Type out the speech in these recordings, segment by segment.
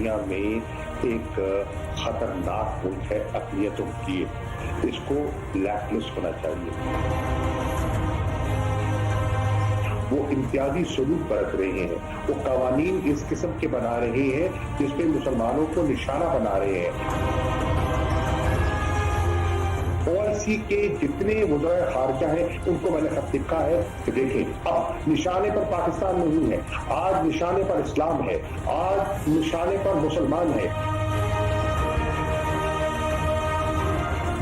دنیا میں ایک خطرناک ملک ہے اقلیتوں کے لیے. اس کو بلیک لسٹ ہونا چاہیے. وہ امتیازی سلوک برت رہے ہیں, وہ قوانین اس قسم کے بنا رہے ہیں جس پہ مسلمانوں کو نشانہ بنا رہے ہیں. OIC کے جتنے وزرائے خارجہ ہیں ان کو میں نے خط لکھا ہے کہ دیکھیں اب نشانے پر پاکستان نہیں ہے, آج نشانے پر اسلام ہے, آج نشانے پر مسلمان ہے.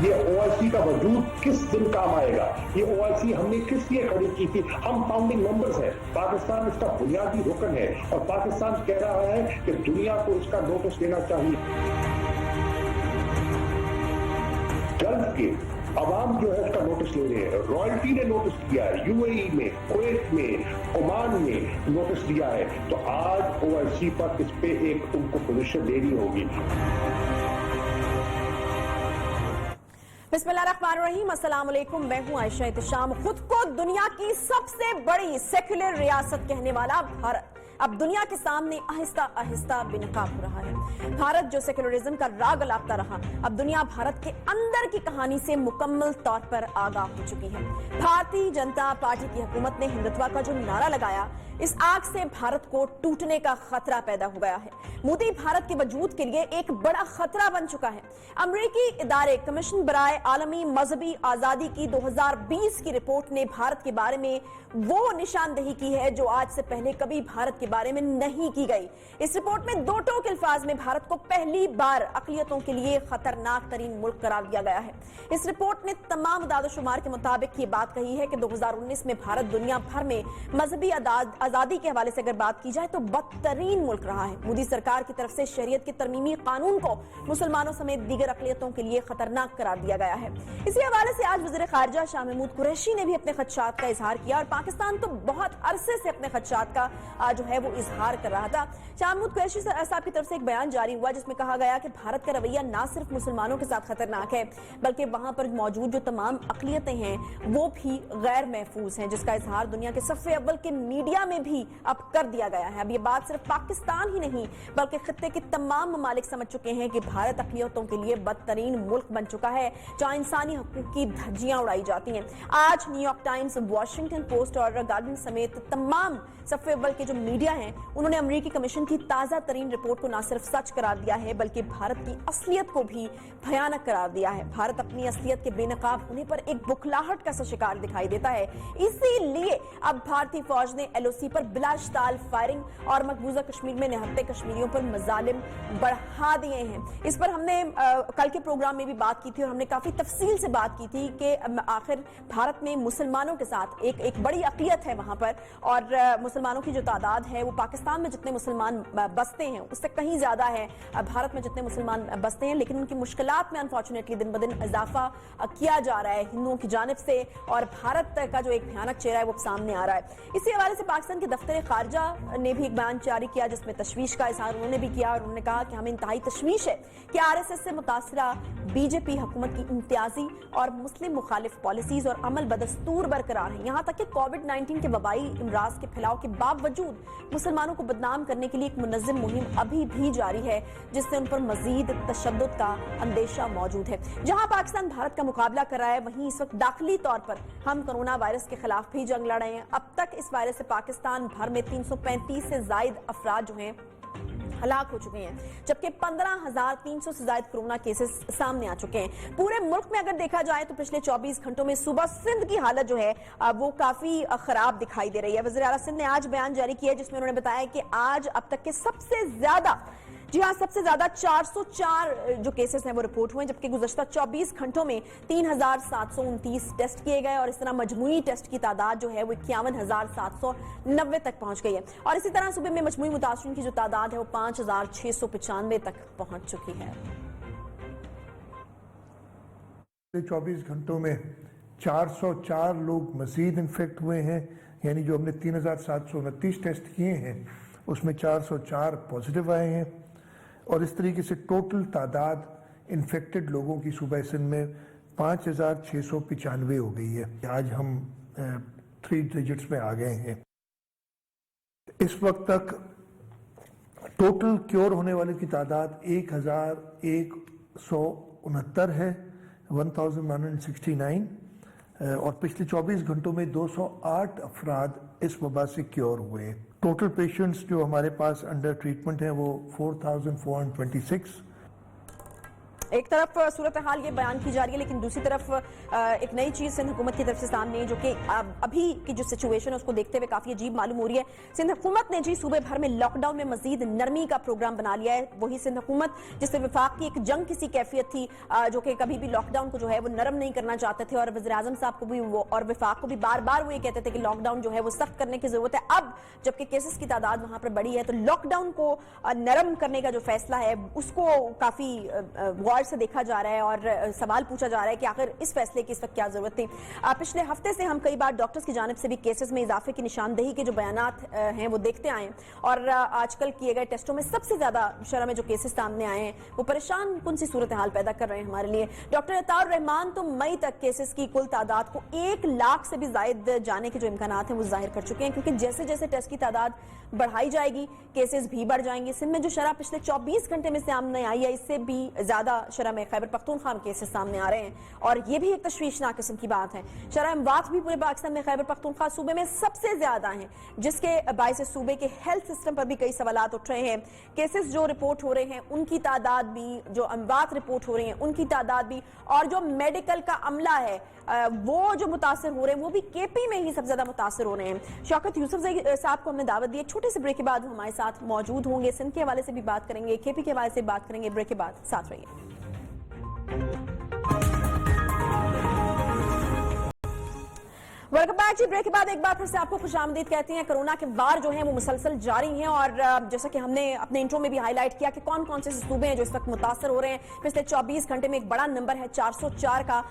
یہ OIC کا وجود کس دن کام آئے گا؟ یہ OIC ہم نے کس لیے کھڑی کی تھی؟ ہم فاؤنڈنگ ممبرز ہیں, پاکستان اس کا بنیادی رکن ہے اور پاکستان کہہ رہا ہے کہ دنیا کو اس کا نوٹس لینا چاہیے. گلف کے عوام جو ہے اس کا نوٹس لے رہے ہیں, رائلٹی نے نوٹس دیا ہے, UAE میں, کویت میں, عمان میں نوٹس دیا ہے. تو آج OIC پر اس پہ ایک ان کو پوزیشن دینی ہوگی. بسم اللہ الرحمن الرحیم. السلام علیکم, میں ہوں عائشہ احتشام. خود کو دنیا کی سب سے بڑی سیکولر ریاست کہنے والا بھارت اب دنیا کے سامنے آہستہ آہستہ بے نقاب ہو رہا ہے. بھارت جو سیکولرزم کا راگ الاپتا رہا, اب دنیا بھارت کے اندر کی کہانی سے مکمل طور پر آگاہ ہو چکی ہے. بھارتی جنتا پارٹی کی حکومت نے ہندوتوا کا جو نعرہ لگایا, اس آگ سے بھارت کو ٹوٹنے کا خطرہ پیدا ہو گیا ہے. مودی بھارت کے وجود کے لیے ایک بڑا خطرہ بن چکا ہے. امریکی ادارے کمیشن برائے عالمی مذہبی آزادی کی 2020 کی رپورٹ نے بھارت کے بارے میں وہ نشاندہی کی ہے جو آج سے پہلے کبھی بھارت کے بارے میں نہیں کی گئی. اس رپورٹ میں دو ٹوک الفاظ میں بھارت کو پہلی بار اقلیتوں کے لیے خطرناک ترین ملک قرار دیا گیا ہے. اس رپورٹ نے تمام اعداد و شمار کے مطابق یہ بات کہی ہے کہ 2019 میں بھارت دنیا بھر میں مذہبی آزادی کے حوالے سے اگر بات کی جائے تو بدترین ملک رہا ہے. مودی سرکار کی طرف سے شریعت کے ترمیمی قانون کو مسلمانوں سمیت دیگر اقلیتوں کے لیے خطرناک قرار دیا گیا ہے. اسی حوالے سے آج وزیر خارجہ شاہ محمود قریشی نے بھی اپنے خدشات کا اظہار کیا, اور پاکستان تو بہت عرصے سے اپنے خدشات کا جو ہے وہ اظہار کر رہا تھا. شاہ محمود قریشی صاحب کی طرف سے ایک بیان جاری ہوا جس میں کہا گیا کہ بھارت کا رویہ نہ صرف مسلمانوں کے ساتھ خطرناک ہے بلکہ وہاں پر موجود جو تمام اقلیتیں ہیں وہ بھی غیر محفوظ ہیں, جس کا اظہار دنیا کے صف اول کے میڈیا میں بھی اب کر دیا گیا ہے. اب یہ بات صرف پاکستان ہی نہیں بلکہ خطے کے تمام ممالک سمجھ چکے ہیں کہ بھارت اقلیتوں کے لیے بدترین ملک بن چکا ہے جہاں انسانی حقوق کی دھجیاں اڑائی جاتی ہیں. آج new York Times, Washington post اور گارڈین سمیت تمام صف اول کے جو میڈیا ہیں انہوں نے امریکی کمیشن کی تازہ ترین رپورٹ کو نہ صرف سچ قرار دیا ہے بلکہ بھارت کی اصلیت کو بھی بھیانک قرار دیا ہے. بھارت اپنی اصلیت کے بے نقاب ہونے پر ایک بکھلاہٹ کا سا شکار دکھائی دیتا ہے. اسی لیے اب بھارتی فوج نے LOC پر بلا اشتعال فائرنگ اور مقبوضہ کشمیر میں نہتے کشمیریوں پر مظالم بڑھا دیے ہیں. اس پر ہم نے کل کے پروگرام میں بھی بات کی تھی اور ہم نے کافی تفصیل سے بات کی تھی کہ آخر بھارت میں مسلمانوں کے ساتھ ایک بڑی اقلیت ہے وہاں پر, اور مسلمانوں کی جو تعداد ہے وہ پاکستان میں جتنے مسلمان بستے ہیں اس سے کہیں زیادہ ہے بھارت میں جتنے مسلمان بستے ہیں, لیکن ان کی مشکلات میں انفارچونیٹلی دن بدن اضافہ کیا جا رہا ہے ہندوؤں کی جانب سے, اور بھارت کا جو ایک بھیانک چہرہ ہے وہ سامنے آ رہا ہے. اسی حوالے سے پاکستان کے دفتر خارجہ نے بھی ایک بیان جاری کیا جس میں تشویش کا اظہار انہوں نے بھی کیا, اور انہوں نے کہا کہ ہمیں انتہائی تشویش ہے کہ RSS سے متاثرہ BJP حکومت کی امتیازی اور مسلم مخالف پالیسیز اور عمل بدستور برقرار ہیں, یہاں تک کہ کووڈ-19 کے وبائی امراض کے پھیلاؤ کے باوجود مسلمانوں کو بدنام کرنے کے لیے ایک منظم مہم ابھی بھی جاری ہے جس سے ان پر مزید تشدد کا اندیشہ موجود ہے. جہاں پاکستان بھارت کا مقابلہ کر رہا ہے وہیں اس وقت داخلی طور پر ہم کرونا وائرس کے خلاف بھی جنگ لڑ رہے ہیں. اب تک اس وائرس سے پاکستان بھر میں 335 سے زائد افراد جو ہیں ہلاک ہو چکے ہیں, جبکہ 15,300 سے زائد کرونا کیسز سامنے آ چکے ہیں. پورے ملک میں اگر دیکھا جائے تو پچھلے 24 گھنٹوں میں صوبہ سندھ کی حالت جو ہے وہ کافی خراب دکھائی دے رہی ہے. وزیر اعلیٰ سندھ نے آج بیان جاری کیا جس میں انہوں نے بتایا کہ آج اب تک کے سب سے زیادہ 404 جو کیسز ہیں وہ رپورٹ ہوئے, جبکہ گزشتہ 24 گھنٹوں میں 3,729 ٹیسٹ کیے گئے, اور اس طرح مجموعی ٹیسٹ کی تعداد جو ہے وہ 51,790 تک پہنچ گئی ہے. اور اسی طرح صوبے میں مجموعی متاثرین کی جو تعداد ہے وہ 5,695 تک پہنچ چکی ہے. 24 گھنٹوں میں 404 لوگ مزید انفیکٹ ہوئے ہیں, یعنی جو ہم نے 3,729 ٹیسٹ کیے ہیں اس میں 404 پازیٹیو آئے ہیں, اور اس طریقے سے ٹوٹل تعداد انفیکٹڈ لوگوں کی صوبہ سندھ میں 5,695 ہو گئی ہے. آج ہم 3 ڈیجٹس میں آ گئے ہیں. اس وقت تک टोटल क्योर होने वाले की तादाद 1169 है, 1169, और पिछले 24 घंटों में 208 अफराद इस वबा से क्योर हुए। टोटल पेशेंट्स जो हमारे पास अंडर ट्रीटमेंट हैं वो 4426। एक तरफ सूरत हाल ये बयान की जा रही है, लेकिन दूसरी तरफ एक नई चीज सिंध हुकूमत की तरफ से सामने है, जो कि अभी की जो सिचुएशन है उसको देखते हुए काफी अजीब मालूम हो रही है। सिंध हुकूमत ने जी सूबे भर में लॉकडाउन में मजीद नरमी का प्रोग्राम बना लिया है। वही सिंध हुकूमत जिससे विफाक की एक जंग किसी कैफियत थी, जो कि कभी भी लॉकडाउन को जो है वो नरम नहीं करना चाहते थे, और वज़ीर आज़म साहब को भी वो और विफाक को भी बार बार वो ये कहते थे कि लॉकडाउन जो है वो सख्त करने की जरूरत है। अब जबकि केसेस की तादाद वहां पर बढ़ी है, तो लॉकडाउन को नरम करने का जो फैसला है उसको काफी गौर से देखा जा रहा है और सवाल पूछा जा रहा है कि आखिर इस फैसले की इस वक्त क्या जरूरत थी। पिछले हफ्ते से हम कई बार डॉक्टर्स की जानिब से भी केसेस में इजाफे की निशानदेही के जो बयानात हैं वो देखते आए, और आजकल किए गए टेस्टों में सबसे ज्यादा शरह में जो केसेस सामने आए हैं वो परेशान कुन सी सूरत हाल पैदा कर रहे हैं हमारे लिए। डॉक्टर अताउर रहमान तो मई तक केसेस की कुल तादाद को 1 लाख से भी ज्यादा जाने के जो इम्कानात हैं वो जाहिर कर चुके हैं, क्योंकि जैसे जैसे टेस्ट की तादाद बढ़ाई जाएगी केसेस भी बढ़ जाएंगे। सिंध में जो शरह पिछले 24 घंटे में सामने आई है, इससे भी ज्यादा शरह में खैबर पख्तूनख्वा में केसेस सामने आ रहे हैं, और ये भी एक तशवीशनाक किस्म की बात है। शरह अमवात भी पूरे पाकिस्तान में खैबर पख्तूनख्वा सूबे में सबसे ज्यादा हैं, जिसके बायस सूबे के हेल्थ सिस्टम पर भी कई सवालात उठ रहे हैं। केसेस जो रिपोर्ट हो रहे हैं उनकी तादाद भी, जो अमवात रिपोर्ट हो रही हैं उनकी तादाद भी, और जो मेडिकल का अमला है वो जो मुतासर हो रहे हैं वो भी केपी में ही सबसे ज्यादा मुतासर हो रहे हैं। शौकत यूसुफ साहब को हमने दावत दी है, छोटे से ब्रेक के बाद वो हमारे साथ मौजूद होंगे, सिंध के हवाले से भी बात करेंगे, केपी के हवाले से बात करेंगे। ब्रेक के बाद साथ रहिए। वेलकम बैक जी। ब्रेक के बाद एक बार फिर से आपको खुशामदीद कहते हैं। कोरोना के वार जो हैं वो मुसलसल जारी हैं, और जैसा कि हमने अपने इंट्रो में भी हाईलाइट किया कि कौन कौन से सूबे हैं जो इस वक्त मुतासर हो रहे हैं। पिछले 24 घंटे में एक बड़ा नंबर है 404 का,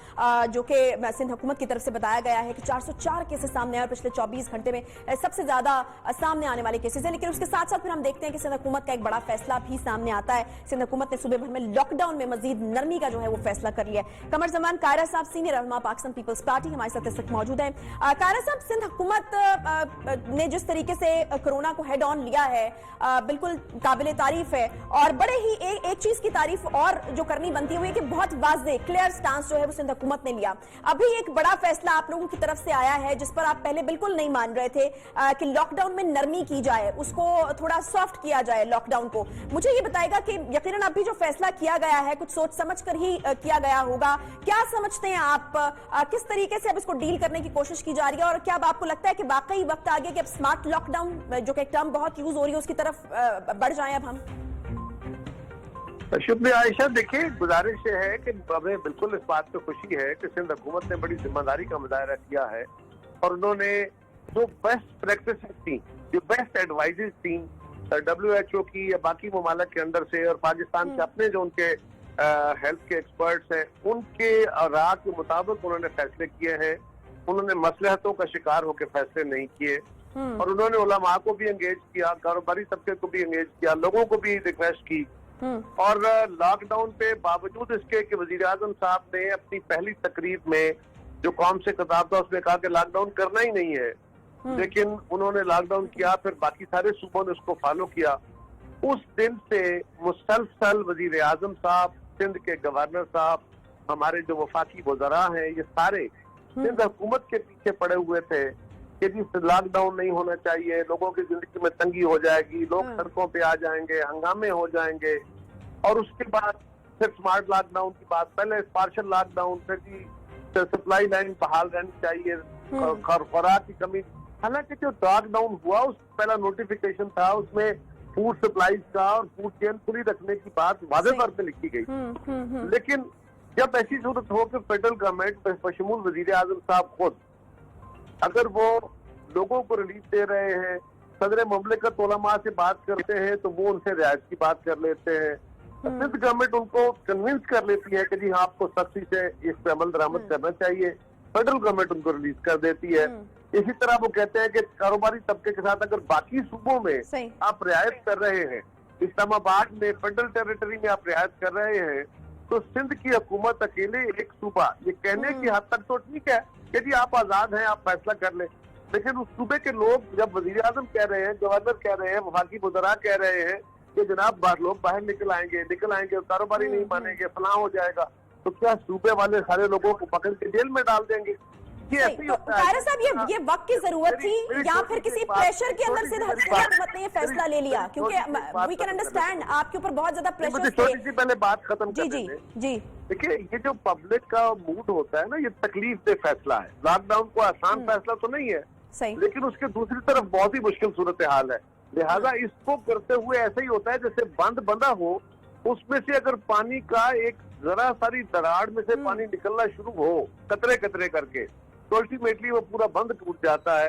जो कि सिंध हुकूमत की तरफ से बताया गया है कि 404 केसेस सामने आए पिछले 24 घंटे में, सबसे ज्यादा सामने आने वाले केसेस हैं। लेकिन उसके साथ साथ फिर हम देखते हैं कि सिंध हुकूमत का एक बड़ा फैसला भी सामने आता है। सिंध हुकूमत ने सूबे भर में लॉकडाउन में मजीद नरमी का जो है वो फैसला कर लिया है। कमर जमान कायरा साहब, सीनियर रहनुमा पाकिस्तान पीपल्स पार्टी, हमारे साथ इस वक्त मौजूद है। कायरा साहब, सिंध हुकूमत ने जिस तरीके से कोरोना को हेड ऑन लिया है बिल्कुल काबिल तारीफ है, और बड़े ही एक चीज की तारीफ और जो करनी बनती है वो कि बहुत वाज़ेह क्लियर स्टांस जो है वो सिंध हुकूमत ने लिया। अभी एक बड़ा फैसला आप लोगों की तरफ से आया है जिस पर आप पहले बिल्कुल नहीं मान रहे थे कि लॉकडाउन में नरमी की जाए, उसको थोड़ा सॉफ्ट किया जाए लॉकडाउन को। मुझे ये बताएगा कि यकीनन अभी जो फैसला किया गया है कुछ सोच समझ कर ही किया गया होगा, क्या समझते हैं आप, किस तरीके से अब इसको डील करने की कोशिश की जा रही है, और क्या अब आपको लगता है कि वाकई वक्त आ गया कि अब स्मार्ट लॉकडाउन जो कि एक टर्म बहुत यूज हो रही है उसकी तरफ बढ़ जाएं अब हम? शुक्रिया आयशा। देखिए, गुजारिश है कि हमें बिल्कुल इस बात पे खुशी है कि सिंध हुकूमत ने बड़ी जिम्मेदारी का मुजाहरा किया है, और उन्होंने जो बेस्ट प्रैक्टिस थी, जो बेस्ट एडवाइजेस थी WHO की या बाकी ममालिक के अंदर से, और पाकिस्तान के अपने जो उनके हेल्थ के एक्सपर्ट्स हैं उनके राह के मुताबिक उन्होंने फैसले किए हैं। उन्होंने मसलहतों का शिकार होकर फैसले नहीं किए, और उन्होंने उलमा को भी एंगेज किया, कारोबारी तबके को भी एंगेज किया, लोगों को भी रिक्वेस्ट की। और लॉकडाउन पे बावजूद इसके कि वजीर आजम साहब ने अपनी पहली तकरीर में जो कौम से खिताब था उसमें कहा कि लॉकडाउन करना ही नहीं है, लेकिन उन्होंने लॉकडाउन किया, फिर बाकी सारे सूबों ने उसको फॉलो किया। उस दिन से मुसलसल वजीर आजम साहब, सिंध के गवर्नर साहब, हमारे जो वफाकी वज़रा हैं, ये सारे सिंध हुकूमत के पीछे पड़े हुए थे कि जी लॉकडाउन नहीं होना चाहिए, लोगों की जिंदगी में तंगी हो जाएगी, लोग सड़कों पे आ जाएंगे, हंगामे हो जाएंगे। और उसके बाद फिर स्मार्ट लॉकडाउन की बात, पहले पार्शल लॉकडाउन, फिर जी सप्लाई लाइन बहाल रहनी चाहिए, खुराक की कमी। हालांकि जो लॉकडाउन हुआ उस पहला नोटिफिकेशन था, उसमें फूड सप्लाईज का और फूड चेन खुली रखने की बात वाज़ेह तौर पे लिखी गई। लेकिन जब ऐसी सूरत हो कि फेडरल गवर्नमेंट बशमूल वजीर आजम साहब खुद अगर वो लोगों को रिलीफ दे रहे हैं, सदर मुमलिकत उलमा से बात करते हैं तो वो उनसे रियायत की बात कर लेते हैं, सिंध गवर्नमेंट उनको कन्विंस कर लेती है कि जी हाँ आपको सख्ती से इस पे अमल दरामद करना चाहिए, फेडरल गवर्नमेंट उनको रिलीज कर देती है। इसी तरह वो कहते हैं कि कारोबारी तबके के साथ अगर बाकी सूबों में आप रियायत कर रहे हैं, इस्लामाबाद में फेडरल टेरिटरी में आप रियायत कर रहे हैं, तो सिंध की हुकूमत अकेले एक सूबा ये कहने की हद तक तो ठीक है कि जी आप आजाद हैं, आप फैसला कर लें, लेकिन उस सूबे के लोग जब वजीर आजम कह रहे हैं, गवर्नर कह रहे हैं, वफाकी वज़रा कह रहे हैं کہ जनाब लोग बाहर निकल आएंगे, कारोबारी नहीं मानेंगे, फलां हो जाएगा, तो क्या सूबे वाले सारे लोगों को पकड़ के जेल में डाल देंगे? ये ऐसे ही होता है। कायरा साहब, ये वक्त की जरूरत थी या फिर किसी प्रेशर के अंदर से हुकूमत ने ये फैसला ले लिया? क्योंकि वी कैन अंडरस्टैंड आपके ऊपर बहुत ज्यादा प्रेशर थे। छोटी सी पहले बात खत्म जी कर जी दें। जी देखिए, ये जो पब्लिक का मूड होता है ना, ये तकलीफ दे फैसला है। लॉकडाउन को आसान फैसला तो नहीं है, सही, लेकिन उसके दूसरी तरफ बहुत ही मुश्किल सूरत हाल है। लिहाजा इसको करते हुए ऐसा ही होता है जैसे बंद बंधा हो, उसमें से अगर पानी का एक जरा सारी दरार में से पानी निकलना शुरू हो कतरे कतरे करके, तो अल्टीमेटली वो पूरा बंद टूट जाता है।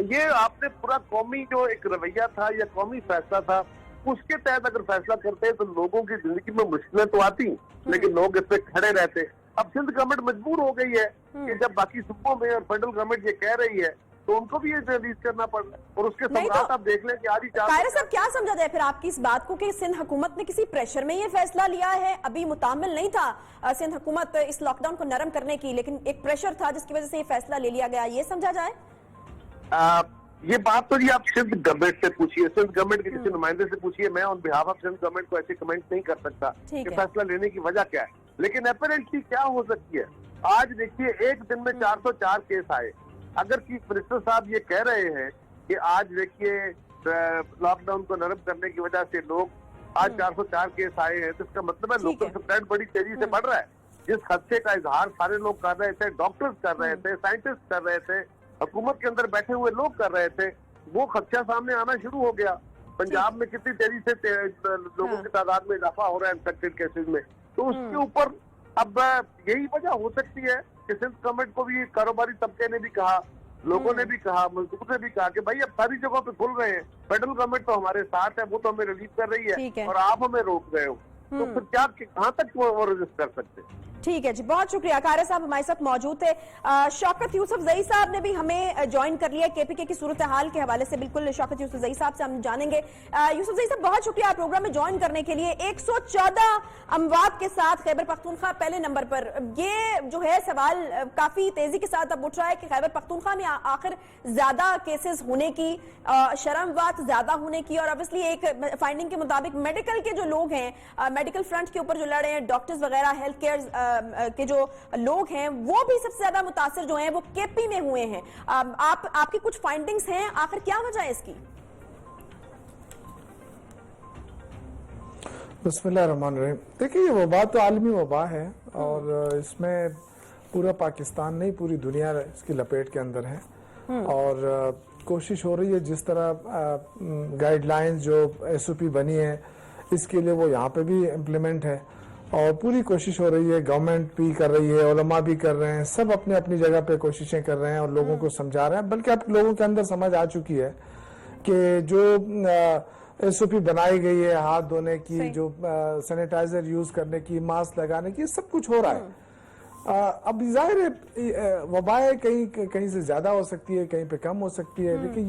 ये आपने पूरा कौमी जो एक रवैया था या कौमी फैसला था, उसके तहत अगर फैसला करते तो लोगों की जिंदगी में मुश्किलें तो आती, लेकिन लोग इस पे खड़े रहते। अब सिंध गवर्नमेंट मजबूर हो गई है कि जब बाकी सूबों में और फेडरल गवर्नमेंट ये कह रही है तो उनको भी ये रिलीज करना पड़ रहा है, और उसके साथ आप देख लें कि आज ही कायरा साहब, क्या समझा जाए फिर आपकी इस बात को कि सिंध हुकूमत ने किसी प्रेशर में ये फैसला लिया है? अभी मुतामिल नहीं था सिंध हुकूमत इस लॉकडाउन को नरम करने की, लेकिन एक प्रेशर था जिसकी वजह से ये फैसला ले लिया गया, ये समझा जाए? ये बात तो जी आप सिंध गवर्नमेंट से पूछिए, सिंध गवर्नमेंट के किसी नुमाइंदे से पूछिए। मैं on behalf of Sindh government को ऐसे कमेंट नहीं कर सकता कि फैसला लेने की वजह क्या है, लेकिन अपरेंटली क्या हो सकती है। आज देखिए, एक दिन में 404 केस आए। अगर चीफ मिनिस्टर साहब ये कह रहे हैं कि आज देखिए लॉकडाउन को नरम करने की वजह से लोग आज 404 केस आए हैं, तो इसका मतलब है लोकल स्प्रेड बड़ी तेजी से बढ़ रहा है। जिस खदशे का इजहार सारे लोग कर रहे थे, डॉक्टर्स कर रहे थे, साइंटिस्ट कर रहे थे, हुकूमत के अंदर बैठे हुए लोग कर रहे थे, वो खदशा सामने आना शुरू हो गया। पंजाब में कितनी तेजी से लोगों की तादाद में इजाफा हो रहा है इन्फेक्टेड केसेज में, तो उसके ऊपर अब यही वजह हो सकती है कि सिंध गवर्नमेंट को भी, कारोबारी तबके ने भी कहा, लोगों ने भी कहा, मजदूर ने भी कहा कि भाई अब सारी जगहों पे खुल रहे हैं, फेडरल गवर्नमेंट तो हमारे साथ है, वो तो हमें रिलीज कर रही है और आप हमें रोक रहे हो, तो फिर क्या कहाँ तक वो रेजिस्ट कर सकते हैं? ठीक है जी, बहुत शुक्रिया। कायरा साहब हमारे साथ मौजूद थे। शौकत यूसुफजई साहब ने भी हमें ज्वाइन कर लिया केपीके की सूरत हाल के हवाले से। बिल्कुल शौकत यूसुफजई साहब से हम जानेंगे। यूसुफजई साहब, बहुत शुक्रिया प्रोग्राम में ज्वाइन करने के लिए। 114 अमवात के साथ खैबर पख्तूनख्वा पहले नंबर पर। ये जो है सवाल काफी तेजी के साथ अब उठ रहा है कि खैबर पख्तूनख्वा में आखिर ज्यादा केसेस होने की, शरमवात ज्यादा होने की, और ऑब्वियसली एक फाइंडिंग के मुताबिक मेडिकल के जो लोग हैं, मेडिकल फ्रंट के ऊपर जो लड़े हैं, डॉक्टर्स वगैरह, हेल्थ केयर के जो लोग हैं, वो भी सबसे ज्यादा मुतासिर जो हैं वो केपी में हुए हैं। आपकी कुछ फाइंडिंग्स हैं, आखिर क्या वजह है इसकी? बिस्मिल्लाहिर्रहमानिर्रहीम। देखिए, ये वबा तो आलमी वबा है और इसमें पूरा पाकिस्तान नहीं, पूरी दुनिया इसकी लपेट के अंदर है। और कोशिश हो रही है जिस तरह गाइडलाइंस जो SOP बनी है, इसके लिए वो यहाँ पे भी इम्प्लीमेंट है और पूरी कोशिश हो रही है। गवर्नमेंट भी कर रही है, उलमा भी कर रहे हैं, सब अपने अपनी जगह पे कोशिशें कर रहे हैं और लोगों को समझा रहे हैं। बल्कि अब लोगों के अंदर समझ आ चुकी है कि जो SOP बनाई गई है, हाथ धोने की, जो सैनिटाइजर यूज करने की, मास्क लगाने की, सब कुछ हो रहा है। अब जाहिर है वबाएं कहीं से ज्यादा हो सकती है, कहीं पे कम हो सकती है, लेकिन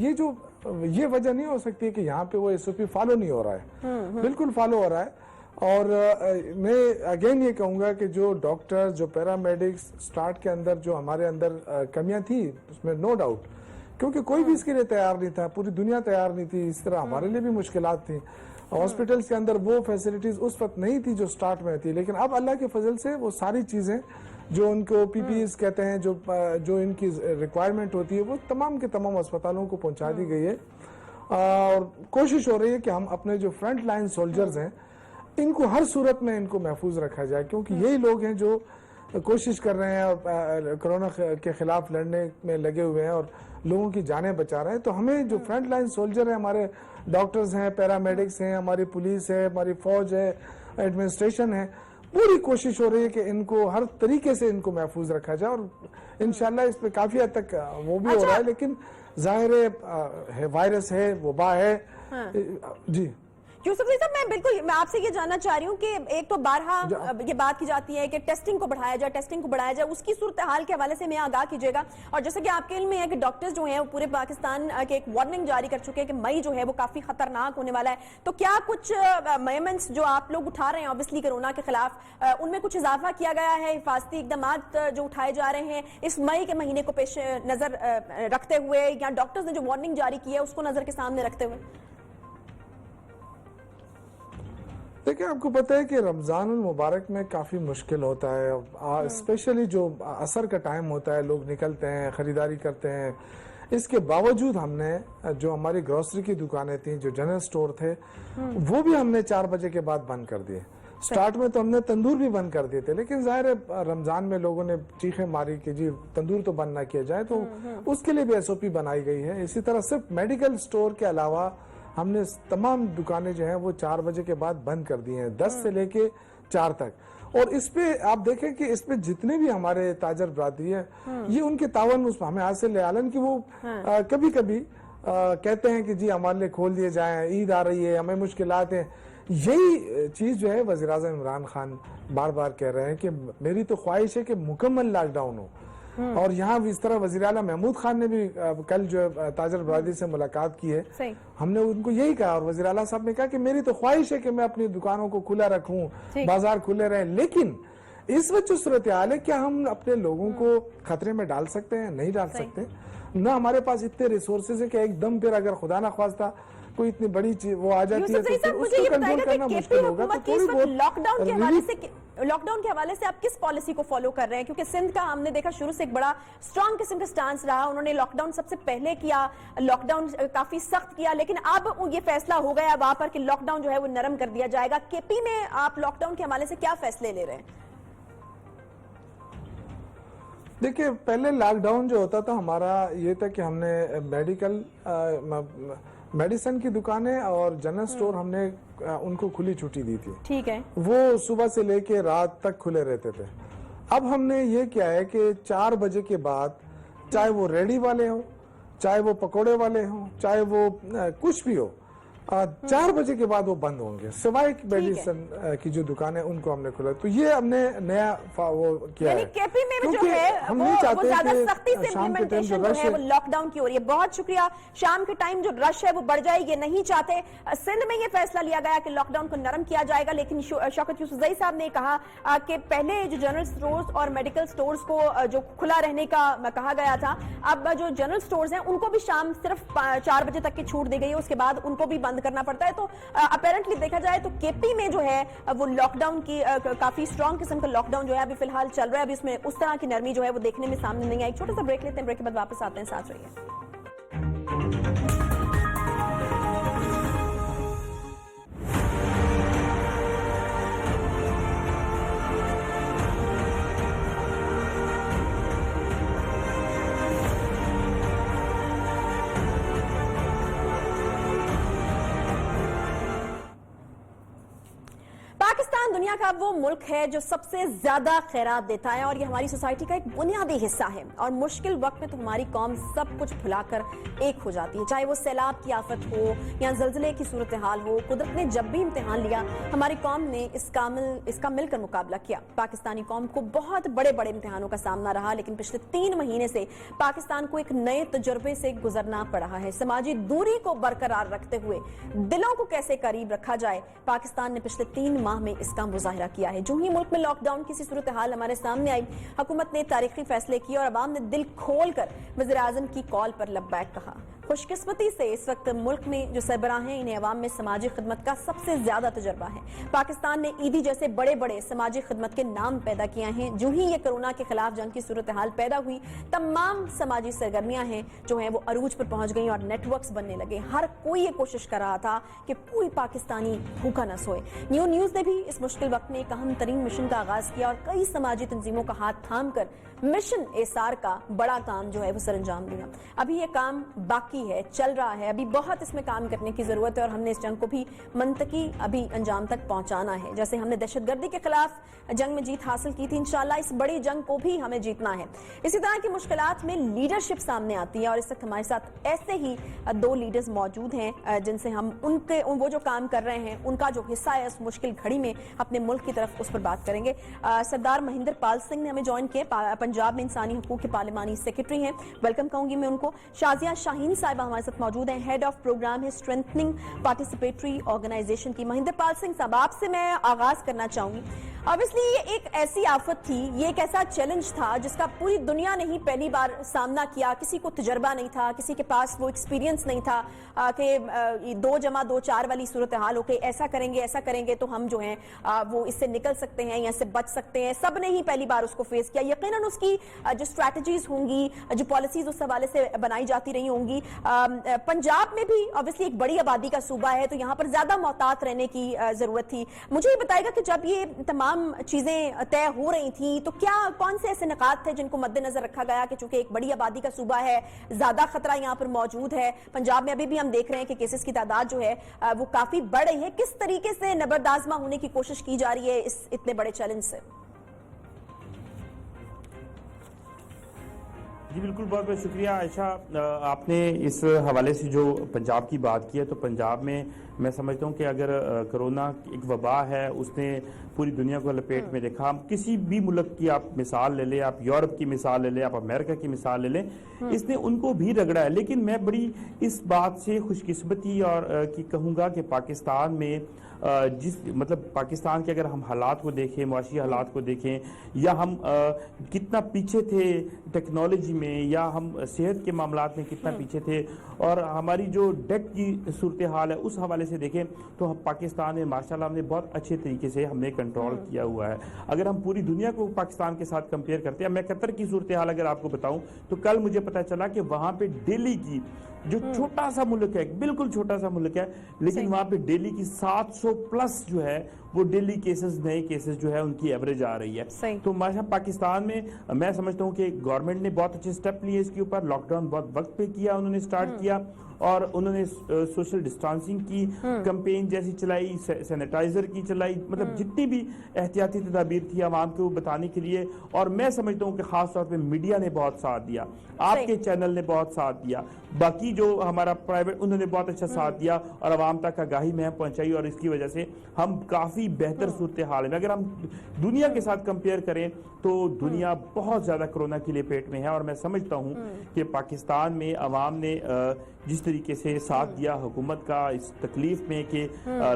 ये वजह नहीं हो सकती है कि यहाँ पे वो SOP फॉलो नहीं हो रहा है। बिल्कुल फॉलो हो रहा है। और मैं अगेन ये कहूंगा कि जो डॉक्टर, जो पैरामेडिक्स, स्टार्ट के अंदर जो हमारे अंदर कमियां थी, उसमें नो डाउट, क्योंकि कोई भी इसके लिए तैयार नहीं था, पूरी दुनिया तैयार नहीं थी, इस तरह हमारे लिए भी मुश्किलात थी। हॉस्पिटल्स के अंदर वो फैसिलिटीज उस वक्त नहीं थी जो स्टार्ट में थी, लेकिन अब अल्लाह के फजल से वो सारी चीजें जो उनको PPEs कहते हैं, जो इनकी रिक्वायरमेंट होती है, वो तमाम के तमाम अस्पतालों को पहुंचा दी गई है। और कोशिश हो रही है कि हम अपने जो फ्रंट लाइन सोल्जर्स हैं, इनको हर सूरत में इनको महफूज रखा जाए, क्योंकि यही लोग हैं जो कोशिश कर रहे हैं और कोरोना के खिलाफ लड़ने में लगे हुए हैं और लोगों की जानें बचा रहे हैं। तो हमें जो फ्रंट लाइन सोल्जर हैं, हमारे डॉक्टर्स हैं, पैरामेडिक्स हैं, हमारी पुलिस है, हमारी फौज है, एडमिनिस्ट्रेशन है, पूरी कोशिश हो रही है कि इनको हर तरीके से इनको महफूज रखा जाए। और इंशाल्लाह इस पे काफी हद तक वो भी हो रहा है, लेकिन जाहिर है वायरस है, वबा है। जी यूसुफजई साहब, मैं आपसे ये जानना चाह रही हूँ कि एक तो बारहा ये बात की जाती है कि टेस्टिंग को बढ़ाया जाए, उसकी सूरत हाल के हवाले से मैं आगाह कीजिएगा। और जैसे कि आपके इल्म में है कि डॉक्टर्स जो हैं वो पूरे पाकिस्तान के एक वार्निंग जारी कर चुके हैं कि मई जो है वो काफी खतरनाक होने वाला है। तो क्या कुछ मेजरमेंट्स जो आप लोग उठा रहे हैं ऑब्वियसली कोरोना के खिलाफ, उनमें कुछ इजाफा किया गया है? हिफाजती इकदाम जो उठाए जा रहे हैं इस मई के महीने को पेश नजर रखते हुए, या डॉक्टर्स ने जो वार्निंग जारी की है उसको नजर के सामने रखते हुए? देखिए, आपको पता है कि रमज़ान मुबारक में काफ़ी मुश्किल होता है, स्पेशली जो असर का टाइम होता है, लोग निकलते हैं, ख़रीदारी करते हैं। इसके बावजूद हमने जो हमारी ग्रोसरी की दुकानें थी, जो जनरल स्टोर थे, वो भी हमने 4 बजे के बाद बंद कर दिए। स्टार्ट में तो हमने तंदूर भी बंद कर दिए थे, लेकिन जाहिर है रमज़ान में लोगों ने चीखें मारी कि जी तंदूर तो बंद ना किया जाए, तो उसके लिए भी SOP बनाई गई है। इसी तरह सिर्फ मेडिकल स्टोर के अलावा हमने तमाम दुकानें जो हैं वो 4 बजे के बाद बंद कर दी हैं, 10 से लेके 4 तक। और इस पे आप देखें कि इस पे जितने भी हमारे ताजर बरादरी है, ये उनके तावन उस हमें हासिल है। हालांकि कि वो कभी कभी कहते हैं कि जी हमारे लिए खोल दिए जाएं, ईद आ रही है, हमें मुश्किलात हैं। यही चीज जो है वज़ीर आज़म इमरान खान बार बार कह रहे हैं कि मेरी तो ख्वाहिश है कि मुकम्मल लॉकडाउन हो। और यहाँ भी इस तरह वज़ीर आला महमूद खान ने भी कल जो ताजर बरादरी से मुलाकात की है, हमने उनको यही कहा, और वज़ीर आला साहब ने कहा कि मेरी तो ख्वाहिश है कि मैं अपनी दुकानों को खुला रखूं, बाजार खुले रहे, लेकिन इस वक्त जो सूरत हाल है, क्या हम अपने लोगों को खतरे में डाल सकते हैं? नहीं डाल सकते। न हमारे पास इतने रिसोर्सेज है कि एकदम फिर अगर खुदा ना ख्वास्ता कोई इतनी बड़ी चीज वो आ जाती है तो फिर उसको कंट्रोल करना मुश्किल होगा। तो थोड़ी बहुत लॉकडाउन के हवाले से आप किस पॉलिसी को फॉलो कर रहे हैं? क्योंकि सिंध का हमने देखा शुरू से एक बड़ा स्ट्रांग किस्म का स्टांस रहा, उन्होंने लॉकडाउन सबसे पहले किया, लॉकडाउन काफी सख्त किया, लेकिन अब ये फैसला हो गया वहां पर कि लॉकडाउन जो है वो नरम कर दिया जाएगा। केपी में आप लॉकडाउन के हवाले से क्या फैसले ले रहे हैं? देखिए, पहले लॉकडाउन जो होता था हमारा ये था कि हमने मेडिसिन की दुकानें और जनरल स्टोर हमने उनको खुली छुट्टी दी थी। ठीक है। वो सुबह से लेके रात तक खुले रहते थे। अब हमने ये किया है कि 4 बजे के बाद चाहे वो रेडी वाले हो, चाहे वो पकोड़े वाले हो, चाहे वो कुछ भी हो, 4 बजे के बाद वो बंद होंगे, सिवाय मेडिसिन की जो दुकान है उनको हमने खोला। तो ये हमने नया वो किया है। केपी में जो है वो ज्यादा सख्ती से इम्प्लीमेंटेशन जो है वो लॉकडाउन की हो रही है। बहुत शुक्रिया। शाम के टाइम जो रश है वो बढ़ जाए, ये नहीं चाहते। सिंध में ये फैसला लिया गया कि लॉकडाउन को नरम किया जाएगा, लेकिन शौकत यूसुफजई साहब ने कहा कि पहले जो जनरल स्टोर्स और मेडिकल स्टोर्स को जो खुला रहने का कहा गया था, अब जो जनरल स्टोर्स हैं उनको भी शाम सिर्फ 4 बजे तक की छूट दी गई है, उसके बाद उनको भी बंद करना पड़ता है। तो अपेरेंटली देखा जाए तो केपी में जो है वो लॉकडाउन की काफी स्ट्रांग किस्म का लॉकडाउन जो है अभी फिलहाल चल रहा है। अभी इसमें उस तरह की नरमी जो है वो देखने में सामने नहीं आई। छोटा सा ब्रेक लेते हैं, ब्रेक के बाद वापस आते हैं, साथ रहिए। पाकिस्तान दुनिया का वो मुल्क है जो सबसे ज्यादा खैरात देता है और ये हमारी सोसाइटी का एक बुनियादी हिस्सा है। और मुश्किल वक्त में तो हमारी कौम सब कुछ भुलाकर एक हो जाती है, चाहे वो सैलाब की आफत हो या जल्जले की सूरत हाल हो। कुदरत ने जब भी इम्तिहान लिया, हमारी कौम ने इसका मिलकर मुकाबला किया। पाकिस्तानी कौम को बहुत बड़े बड़े इम्तिहानों का सामना रहा, लेकिन पिछले 3 महीने से पाकिस्तान को एक नए तजुर्बे से गुजरना पड़ रहा है। समाजी दूरी को बरकरार रखते हुए दिलों को कैसे करीब रखा जाए, पाकिस्तान ने पिछले 3 माह में इसका मुजाहिरा किया है। जो ही मुल्क में लॉकडाउन की सूरत हाल हमारे सामने आई, हुकूमत ने तारीखी फैसले किए और अवाम ने दिल खोलकर वज़ीर आज़म की कॉल पर लब्बैक कहा। खुशकिस्मती से इस वक्त मुल्क में जो सरबराह हैं, इन्हें अवाम में समाजी खिदमत का सबसे ज्यादा तजर्बा है। पाकिस्तान ने ईदी जैसे बड़े बड़े समाजी खिदमत के नाम पैदा किए हैं। जो ही ये कोरोना के खिलाफ जंग की सूरत हाल पैदा हुई, तमाम समाजी सरगर्मियां हैं जो हैं वो अरूज पर पहुंच गई और नेटवर्क्स बनने लगे। हर कोई ये कोशिश कर रहा था कि कोई पाकिस्तानी भूखा न सोए। न्यूज़ ने भी इस मुश्किल वक्त में एक अहम तरीन मिशन का आगाज किया और कई समाजी तंजीमों का हाथ थाम कर मिशन एसार का बड़ा काम जो है वो सरअंजाम दिया। अभी ये काम बाकी है, चल रहा है, अभी बहुत इसमें काम करने की जरूरत है और हमने इस जंग को भी मंतकी अभी अंजाम तक पहुंचाना है। जैसे हमने दहशतगर्दी के खिलाफ जंग में जीत हासिल की थी, इंशाल्लाह इस बड़ी जंग को भी हमें जीतना है। इसी तरह की मुश्किलात में लीडरशिप सामने आती है और इस वक्त हमारे साथ ऐसे ही 2 लीडर्स मौजूद हैं जिनसे हम वो जो काम कर रहे हैं उनका जो हिस्सा है उस मुश्किल घड़ी में अपने मुल्क की तरफ उस पर बात करेंगे। सरदार महिंदर पाल सिंह ने हमें ज्वाइन किया, पंजाब में इंसानी हकूक के पार्लिमानी सेक्रेटरी हैं, वेलकम कहूंगी मैं उनको। शाजिया शाहीन साहिबा हमारे साथ मौजूद हैं, हेड ऑफ प्रोग्राम है स्ट्रेंथनिंग पार्टिसिपेटरी ऑर्गेनाइजेशन की। महिंदर पाल सिंह साहब, आपसे मैं आगाज करना चाहूंगी। ऑब्वियसली ये एक ऐसी आफत थी, ये एक ऐसा चैलेंज था जिसका पूरी दुनिया ने ही पहली बार सामना किया। किसी को तजर्बा नहीं था, किसी के पास वो एक्सपीरियंस नहीं था कि 2 + 2 4 वाली सूरत हाल हो के ऐसा करेंगे तो हम जो हैं वो इससे निकल सकते हैं या इससे बच सकते हैं। सब ने ही पहली बार उसको फेस किया। यकीनन उसकी जो स्ट्रैटेजीज होंगी, जो पॉलिसीज उस हवाले से बनाई जाती रही होंगी। पंजाब में भी ऑब्वियसली एक बड़ी आबादी का सूबा है, तो यहाँ पर ज्यादा मोहतात रहने की जरूरत थी। मुझे ये बताएगा कि जब ये तमाम चीजें तय हो रही थी तो कौन से ऐसे निकात थे जिनको मद्देनजर रखा गया कि चूंकि एक बड़ी आबादी का सूबा है, ज्यादा खतरा यहाँ पर मौजूद है। पंजाब में अभी भी हम देख रहे हैं कि केसेस की तादाद जो है वो काफी बढ़ रही है। किस तरीके से नबरदाजमा होने की कोशिश की जा रही है इस इतने बड़े चैलेंज से? जी बिल्कुल, बहुत बहुत शुक्रिया आयशा। आपने इस हवाले से जो पंजाब की बात की है, तो पंजाब में मैं समझता हूँ कि अगर कोरोना एक वबा है, उसने पूरी दुनिया को लपेट में देखा। हम किसी भी मुल्क की आप मिसाल ले लें, आप यूरोप की मिसाल ले लें, आप अमेरिका की मिसाल ले लें, इसने उनको भी रगड़ा है। लेकिन मैं बड़ी इस बात से खुशकिस्मती और की कहूँगा कि पाकिस्तान में मतलब पाकिस्तान के अगर हम हालात को देखें, मुआशी हालात को देखें, या हम कितना पीछे थे टेक्नोलॉजी में, या हम सेहत के मामलात में कितना पीछे थे, और हमारी जो डेथ की सूरत हाल है उस हवाले से देखें तो पाकिस्तान में माशाल्लाह हमने बहुत अच्छे तरीके से हमने कंट्रोल किया हुआ है। अगर हम पूरी दुनिया को पाकिस्तान के साथ कंपेयर करते हैं, मैं कतर की सूरत हाल अगर आपको बताऊं तो कल मुझे पता चला कि वहां पे दिल्ली की जो छोटा सा मुल्क है, बिल्कुल छोटा सा मुल्क है, लेकिन वहां पे दिल्ली की 700 प्लस जो है वो डेली केसेस, नए केसेस जो है उनकी एवरेज आ रही है। तो माशा पाकिस्तान में मैं समझता हूँ कि गवर्नमेंट ने बहुत अच्छे स्टेप लिए इसके ऊपर। लॉकडाउन बहुत वक्त पे किया, उन्होंने स्टार्ट किया, और उन्होंने सोशल डिस्टेंसिंग की कैंपेन जैसी चलाई, सैनिटाइजर की चलाई, मतलब जितनी भी एहतियाती तदाबीर थी आवाम को बताने के लिए। और मैं समझता हूँ कि खास तौर पे मीडिया ने बहुत साथ दिया, आपके चैनल ने बहुत साथ दिया, बाकी जो हमारा प्राइवेट उन्होंने बहुत अच्छा साथ दिया और आवाम तक आगाही में पहुंचाई, और इसकी वजह से हम काफी बेहतर सूरत हाल में, अगर हम दुनिया के साथ कंपेयर करें तो दुनिया बहुत ज्यादा कोरोना की लपेट में है। और मैं समझता हूँ कि पाकिस्तान में अवाम ने जिस तरीके से साथ दिया हुकूमत का इस तकलीफ में कि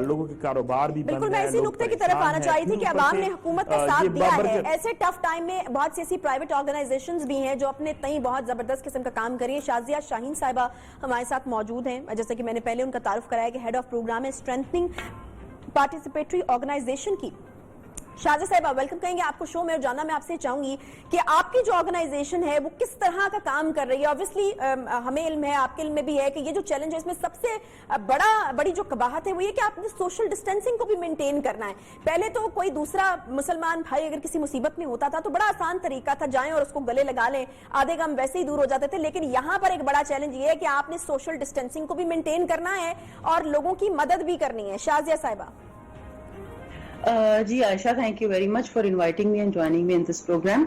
लोगों के कारोबार भी बिल्कुल, मैं इसी नुक्ते की तरफ आना चाही थी कि अवाम ने हुकूमत का साथ दिया है। ऐसे टफ टाइम में बहुत सी ऐसी प्राइवेट ऑर्गेनाइजेशंस भी हैं जो अपने तई बहुत जबरदस्त किस्म का काम कर रही है। शाजिया शाहीन साहिबा हमारे साथ मौजूद हैं, जैसे कि मैंने पहले उनका तारुफ कराया कि हेड ऑफ प्रोग्राम है स्ट्रेंथनिंग पार्टिसिपेटरी ऑर्गेनाइजेशन की। शाजिया साहिबा, वेलकम कहेंगे आपको शो में, और जानना मैं आपसे चाहूंगी कि आपकी जो ऑर्गेनाइजेशन है वो किस तरह का काम कर रही है। ऑब्वियसली हमें इल्म है, आपके इल्म में भी है कि ये जो चैलेंज है इसमें सबसे बड़ी जो कबाहत है वो ये कि आपने सोशल डिस्टेंसिंग को भी मेंटेन करना है। पहले तो कोई दूसरा मुसलमान भाई अगर किसी मुसीबत में होता था तो बड़ा आसान तरीका था, जाएं और उसको गले लगा लें, आधे गम वैसे ही दूर हो जाते थे। लेकिन यहाँ पर एक बड़ा चैलेंज ये है कि आपने सोशल डिस्टेंसिंग को भी मेंटेन करना है और लोगों की मदद भी करनी है। शाजिया साहिबा। जी Ayesha, thank you very much for inviting me and joining me in this program.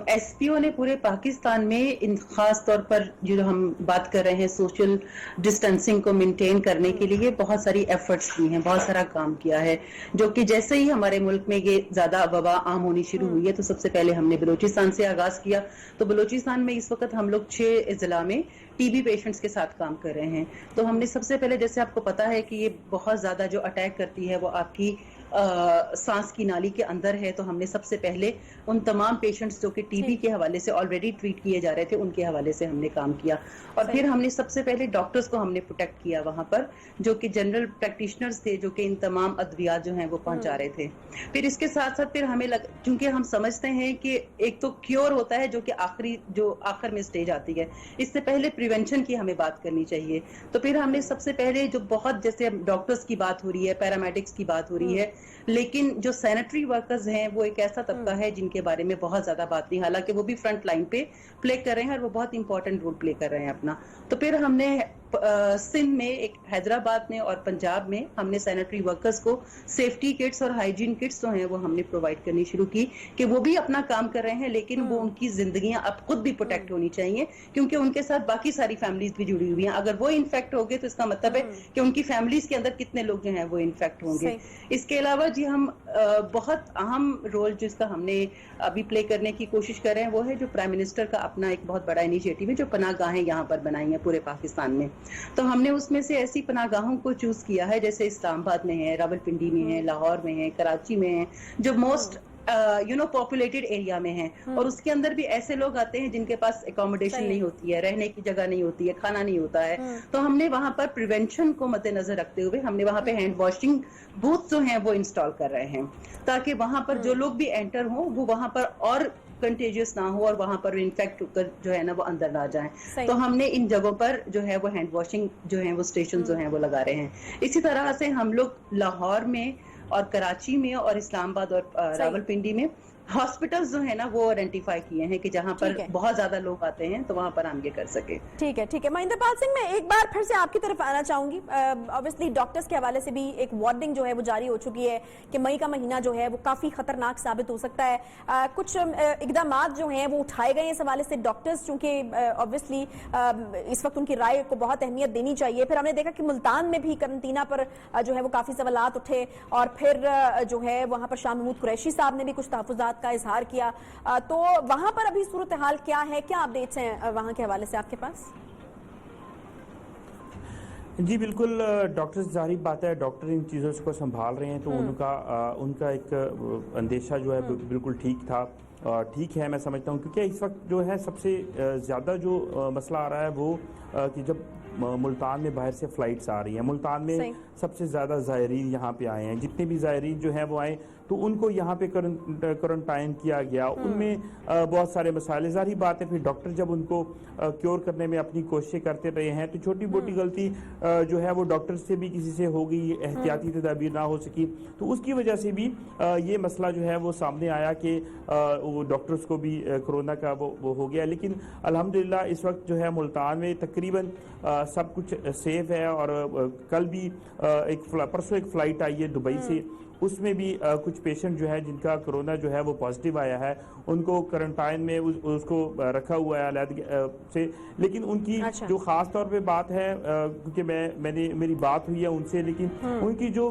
SPO ने पूरे पाकिस्तान में इन खास तौर पर जो हम बात कर रहे हैं सोशल डिस्टेंसिंग को मेंटेन करने के लिए बहुत सारी एफर्ट्स की हैं, बहुत सारा काम किया है, जो कि जैसे ही हमारे मुल्क में ये ज्यादा वबा आम होनी शुरू हुई है तो सबसे पहले हमने बलूचिस्तान से आगाज किया। तो बलूचिस्तान में इस वक्त हम लोग 6 जिला में टीबी पेशेंट्स के साथ काम कर रहे हैं। तो हमने सबसे पहले, जैसे आपको पता है कि ये बहुत ज्यादा जो अटैक करती है वो आपकी सांस की नाली के अंदर है, तो हमने सबसे पहले उन तमाम पेशेंट्स जो कि टीबी के हवाले से ऑलरेडी ट्रीट किए जा रहे थे उनके हवाले से हमने काम किया। और फिर हमने सबसे पहले डॉक्टर्स को हमने प्रोटेक्ट किया वहां पर, जो कि जनरल प्रैक्टिशनर्स थे, जो कि इन तमाम अद्वियात जो हैं वो पहुंचा रहे थे। फिर इसके साथ साथ फिर हमें क्योंकि हम समझते हैं कि एक तो क्योर होता है जो कि आखिर में स्टेज आती है, इससे पहले प्रिवेंशन की हमें बात करनी चाहिए। तो फिर हमने सबसे पहले जो बहुत, जैसे डॉक्टर्स की बात हो रही है, पैरामेडिक्स की बात हो रही है, लेकिन जो सैनिटरी वर्कर्स हैं वो एक ऐसा तबका है जिनके बारे में बहुत ज्यादा बात नहीं, हालांकि वो भी फ्रंट लाइन पे प्ले कर रहे हैं और वो बहुत इंपॉर्टेंट रोल प्ले कर रहे हैं अपना। तो फिर हमने सिंध में, एक हैदराबाद में और पंजाब में हमने सैनिटरी वर्कर्स को सेफ्टी किट्स और हाइजीन किट्स जो हैं वो हमने प्रोवाइड करनी शुरू की कि वो भी अपना काम कर रहे हैं, लेकिन वो उनकी जिंदगियां अब खुद भी प्रोटेक्ट होनी चाहिए, क्योंकि उनके साथ बाकी सारी फैमिलीज भी जुड़ी हुई हैं। अगर वो इन्फेक्ट हो गए तो इसका मतलब है कि उनकी फैमिलीज के अंदर कितने लोग जो हैं वो इन्फेक्ट होंगे। इसके अलावा जी हम बहुत अहम रोल जिसका हमने अभी प्ले करने की कोशिश कर रहे हैं वो है जो प्राइम मिनिस्टर का अपना एक बहुत बड़ा इनिशिएटिव है, जो पनाहगाहें यहाँ पर बनाई हैं पूरे पाकिस्तान में। तो हमने उसमें से ऐसी पनाहगाहों को चूज किया है, जैसे इस्लामाबाद में है, रावलपिंडी में है, लाहौर में है, कराची में है, जो मोस्ट पॉपुलेटेड एरिया में है। और उसके अंदर भी ऐसे लोग आते हैं जिनके पास एकोमोडेशन नहीं होती है, रहने की जगह नहीं होती है, खाना नहीं होता है। तो हमने वहां पर प्रिवेंशन को मद्देनजर रखते हुए हमने वहां पे हैंड वॉशिंग बूथ जो हैं वो इंस्टॉल कर रहे हैं, ताकि वहां पर जो लोग भी एंटर हों वो वहां पर और कंटेजियस ना हो और वहां पर इन्फेक्ट होकर जो है ना वो अंदर ना जाएं। तो हमने इन जगहों पर जो है वो हैंड वॉशिंग जो है वो स्टेशन जो है वो लगा रहे हैं। इसी तरह से हम लोग लाहौर में और कराची में और इस्लामाबाद और रावलपिंडी में हॉस्पिटल्स जो है ना वो आइडेंटिफाई किए हैं कि जहां पर बहुत ज्यादा लोग आते हैं, तो वहां पर हम ये कर सके। ठीक है महेंद्र पाल सिंह, मैं एक बार फिर से आपकी तरफ आना चाहूंगी। ऑब्वियसली डॉक्टर्स के हवाले से भी एक वार्निंग जो है वो जारी हो चुकी है कि मई का महीना जो है वो काफी खतरनाक साबित हो सकता है। कुछ इकदाम जो हैं वो उठाए गए इस हवाले से। डॉक्टर्स चूंकि ऑब्वियसली इस वक्त उनकी राय को बहुत अहमियत देनी चाहिए। फिर हमने देखा कि मुल्तान में भी करंटीना पर जो है वो काफी सवालात उठे, और फिर जो है वहां पर शाह महमूद कुरैशी साहब ने भी कुछ तहफुजात का इजहार किया। तो वहां पर अभी सूरत हाल क्या है, क्या अपडेट्स हैं वहां के हवाले से आपके पास? जी बिल्कुल, डॉक्टर्स जाहिर बात है डॉक्टर इन चीज़ों को संभाल रहे हैं, तो उनका एक अंदेशा जो है बिल्कुल ठीक है मैं समझता हूँ, क्योंकि इस वक्त जो है सबसे ज़्यादा जो मसला आ रहा है वो कि जब मुल्तान में बाहर से फ़्लाइट्स आ रही हैं, मुल्तान में सबसे ज़्यादा ज़ायरीन यहाँ पे आए हैं, जितने भी ज़ायरीन जो हैं वो आए तो उनको यहाँ पे क्वारंटाइन किया गया। उनमें बहुत सारे मसाइल, ज़ाहिर बात है फिर डॉक्टर जब उनको क्योर करने में अपनी कोशिशें करते रहे हैं तो छोटी मोटी गलती जो है वो डॉक्टर से भी किसी से हो गई, एहतियाती तदाबीर ना हो सकी, तो उसकी वजह से भी ये मसला जो है वो सामने आया कि वो डॉक्टर्स को भी कोरोना का वो हो गया। लेकिन अल्हम्दुलिल्लाह इस वक्त जो है मुल्तान में तकरीबन सब कुछ सेफ है। और कल भी परसों एक फ़्लाइट आई है दुबई से, उसमें भी कुछ पेशेंट जो है जिनका कोरोना जो है वो पॉजिटिव आया है, उनको क्वारंटाइन में उसको रखा हुआ है अलग से। लेकिन उनकी जो ख़ास तौर पे बात है, क्योंकि मेरी बात हुई है उनसे, लेकिन उनकी जो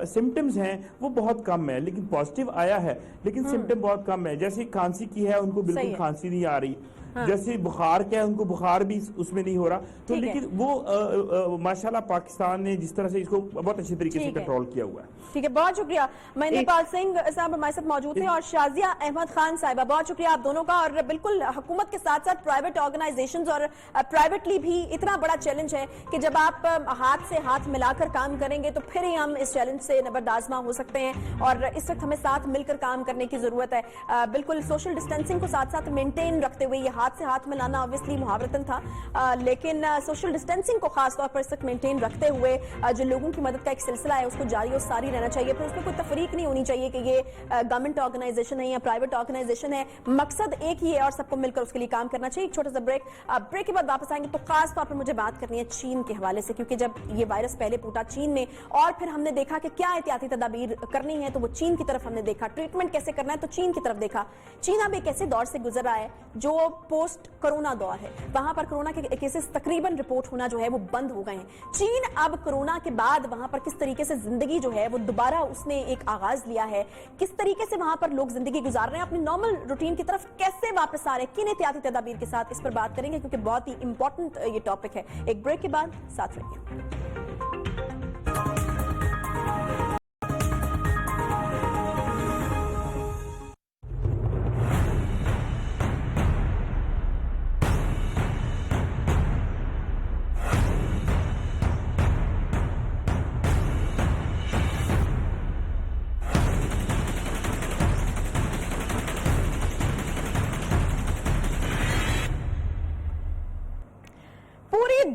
सिम्टम्स हैं वो बहुत कम है, लेकिन पॉजिटिव आया है लेकिन सिम्टम बहुत कम है। जैसे खांसी की है उनको बिल्कुल खांसी नहीं आ रही, जैसे बुखार क्या है उनको बुखार भी उसमें नहीं हो रहा। तो लेकिन वो माशाल्लाह पाकिस्तान ने जिस तरह से इसको बहुत अच्छी तरीके से कंट्रोल किया हुआ है। ठीक है, बहुत शुक्रिया। महेंद्र पाल सिंह साहब हमारे साथ मौजूद थे और शाजिया अहमद खान साहिबा, बहुत शुक्रिया आप दोनों का। और बिल्कुल हुकूमत के साथ साथ प्राइवेट ऑर्गेनाइजेशंस और प्राइवेटली भी इतना बड़ा चैलेंज है कि जब आप हाथ से हाथ मिलाकर काम करेंगे तो फिर ही हम इस चैलेंज से नबरदाज़मा हो सकते हैं। और इस वक्त हमें साथ मिलकर काम करने की जरूरत है। बिल्कुल सोशल डिस्टेंसिंग को साथ साथ मेंटेन रखते हुए, ये हाथ से हाथ मिलाना ऑब्वियसली मुहावरतन था, लेकिन सोशल डिस्टेंसिंग को खास तौर पर इस वक्त मेंटेन रखते हुए जो लोगों की मदद का एक सिलसिला है उसको जारी और सारी रहना चाहिए। फिर उसमें कोई तफरीक नहीं होनी चाहिए कि ये गवर्नमेंट ऑर्गेनाइजेशन है या प्राइवेट ऑर्गेनाइजेशन है, मकसद एक ही है और सबको मिलकर उसके लिए काम करना चाहिए। एक छोटा सा ब्रेक के बाद वापस आएंगे तो खास तौर पर मुझे बात करनी है चीन के हवाले से, क्योंकि जब ये वायरस पहले फूटा चीन में और फिर हमने देखा कि क्या एहतियाती तदाबीर करनी है तो वो चीन की तरफ हमने देखा, ट्रीटमेंट कैसे करना है तो चीन की तरफ देखा। चीन अब एक ऐसे दौर से गुजर रहा है जो पोस्ट कोरोना दौर है, वहां पर कोरोना के केसेस तकरीबन रिपोर्ट होना जो है वो बंद हो गए हैं। चीन अब कोरोना के बाद वहां पर किस तरीके से जिंदगी जो है वो दोबारा उसने एक आगाज लिया है, किस तरीके से वहां पर लोग जिंदगी गुजार रहे हैं, अपनी नॉर्मल रूटीन की तरफ कैसे वापस आ रहे हैं, किन एहतियाती तदाबीर के साथ, इस पर बात करेंगे क्योंकि बहुत ही इंपॉर्टेंट ये टॉपिक है। एक ब्रेक के बाद साथ रहिए।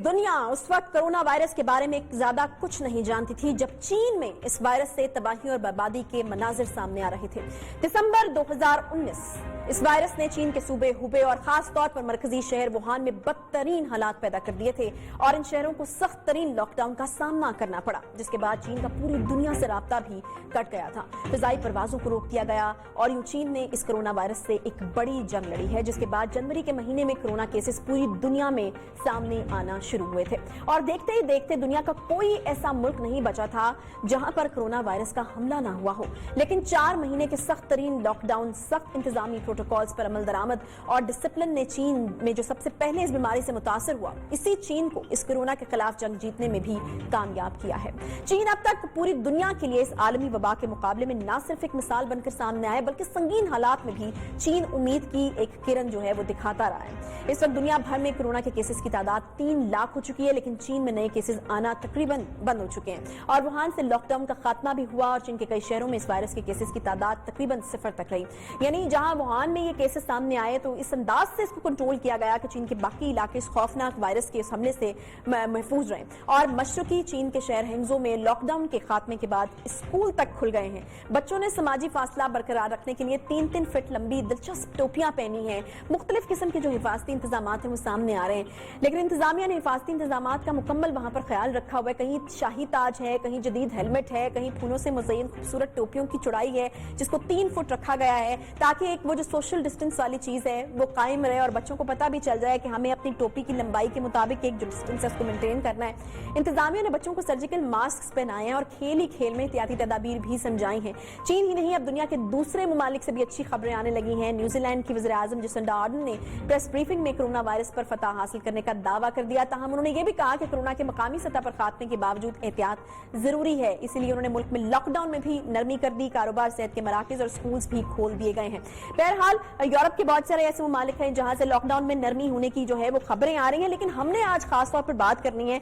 दुनिया उस वक्त कोरोना वायरस के बारे में ज्यादा कुछ नहीं जानती थी जब चीन में इस वायरस से तबाही और बर्बादी के मनाजिर सामने आ रहे थे। दिसंबर 2019 इस वायरस ने चीन के सूबे हुबे और खास तौर पर मरकजी शहर वुहान में बदतरीन हालात पैदा कर दिए थे और इन शहरों को सख्त तरीन लॉकडाउन का सामना करना पड़ा, जिसके बाद चीन का पूरी दुनिया से राब्ता भी कट गया था। फिजाई परवाजों को रोक दिया गया और यूं चीन ने इस कोरोना वायरस से एक बड़ी जंग लड़ी है, जिसके बाद जनवरी के महीने में कोरोना केसेस पूरी दुनिया में सामने आना शुरू हुए थे और देखते ही देखते दुनिया का कोई ऐसा मुल्क नहीं बचा था जहां पर कोरोना वायरस का हमला ना हुआ हो। लेकिन 4 महीने के सख्त तरीन लॉकडाउन, सख्त इंतजामी प्रोटोकॉल्स पर अमल दरामद और डिसिप्लिन ने चीन में जो सबसे पहले इस बीमारी से मुतासर हुआ, इसी चीन को इस कोरोना के खिलाफ जंग जीतने में भी कामयाब किया है। चीन अब तक पूरी दुनिया के लिए इस आलमी वबा के मुकाबले में न सिर्फ एक मिसाल बनकर सामने आया, बल्कि संगीन हालात में भी चीन उम्मीद की एक किरण जो है वो दिखाता रहा है। इस वक्त दुनिया भर में कोरोना के केसेस की तादाद 3 लाख हो चुकी है, लेकिन चीन में नए केसेस आना तकरीबन बंद हो चुके हैं और वुहान से लॉकडाउन का खात्मा भी हुआ और चीन के कई शहरों में इस वायरस के केसेस की तादाद तकरीबन 0 तक रही। यानी जहां वुहान में ये केसेस सामने आए तो इस अंदाज से इसको कंट्रोल किया गया कि चीन के बाकी इलाके इस खौफनाक वायरस के इस हमले से महफूज रहे और मशरकी चीन के शहर हेंगजो में लॉकडाउन के खात्मे के बाद स्कूल तक खुल गए हैं। बच्चों ने समाजी फासला बरकरार रखने के लिए 3-3 फीट लंबी दिलचस्प टोपियां पहनी हैं। मुख्तलिफ किस्म के जो हिफाजती इंतजाम हैं वो सामने आ रहे हैं, लेकिन इंतजामिया ने हिफाजती इंतजाम का मुकम्मल वहां पर ख्याल रखा हुआ है। कहीं शाही ताज है, कहीं जदीद हेलमेट है, कहीं फूलों से मुज़य्यन खूबसूरत टोपियों की चौड़ाई है जिसको 3 फुट रखा गया है ताकि एक वो जो सोशल डिस्टेंस वाली चीज है वो कायम रहे और बच्चों को पता भी चल जाए कि हमें अपनी टोपी की लंबाई के मुताबिक एक जो डिस्टेंस है उसको मेंटेन करना है। इंतजामिया ने बच्चों को सर्जिकल मास्क पहनाए हैं और खेल ही खेल में एहतियाती तदाबीर भी समझाई हैं। चीन ही नहीं, अब दुनिया के दूसरे ममालिक से भी अच्छी खबरें आने लगी हैं। न्यूजीलैंड की वज़ीर आज़म जसिंडा आर्डन ने प्रेस ब्रीफिंग में कोरोना वायरस पर फतह हासिल करने का दावा कर दिया। ताहम उन्होंने ये भी कहा कि कोरोना के मकामी सतह पर खात्मे के बावजूद एहतियात जरूरी है, इसीलिए उन्होंने मुल्क में लॉकडाउन में भी नरमी कर दी। कारोबार, सेहत के मराकज और स्कूल्स भी खोल दिए गए हैं। बहरहाल यूरोप के बहुत सारे ऐसे ममालिक हैं जहां से लॉकडाउन में नरमी होने की जो है वो खबरें आ रही हैं, लेकिन हमने आज खास तौर पर बात करनी है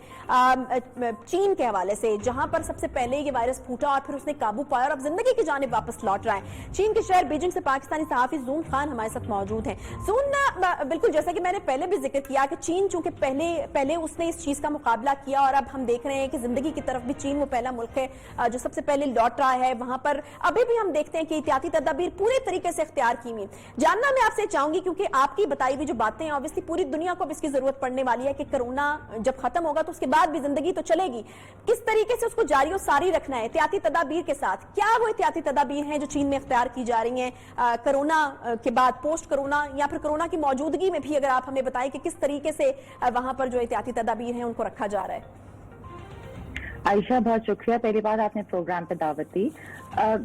चीन के हवाले से, जहां पर सबसे पहले ये वायरस फूटा और फिर उसने काबू पाया और अब जिंदगी की जानिब वापस लौट रहा है। चीन के शहर बीजिंग से पाकिस्तानी सहाफी जून खान हमारे साथ मौजूद हैं। जून, बिल्कुल जैसा कि मैंने पहले भी जिक्र किया कि चीन चूंकि पहले उसने इस चीज का मुकाबला किया और अब हम देख रहे हैं कि जिंदगी की तरफ भी चीन वो पहला मुल्क है जो सबसे पहले लौट रहा है। वहां पर अभी भी हम देखते हैं कि एहतियाती तदाबीर पूरे तरीके से इख्तियार की हुई। जानना मैं आपसे चाहूंगी, क्योंकि आपकी बताई हुई जो बातें हैं ऑब्वियसली पूरी दुनिया को अब इसकी जरूरत पड़ने वाली है कि कोरोना जब खत्म होगा तो उसके बाद भी जिंदगी तो चलेगी, किस तरीके से उसको जारी और सारी रखना है एहतियाती तदाबीर के साथ। क्या वो एहतियाती तदाबीर हैं जो चीन में इख्तियार की जा रही हैं कोरोना के बाद, पोस्ट कोरोना या फिर कोरोना की मौजूदगी में भी, अगर आप हमें बताएं कि किस तरीके से वहां पर जो एहतियाती तदाबीर हैं उनको रखा जा रहा है। आयशा, बहुत शुक्रिया, पहली बार आपने प्रोग्राम पे दावत दी।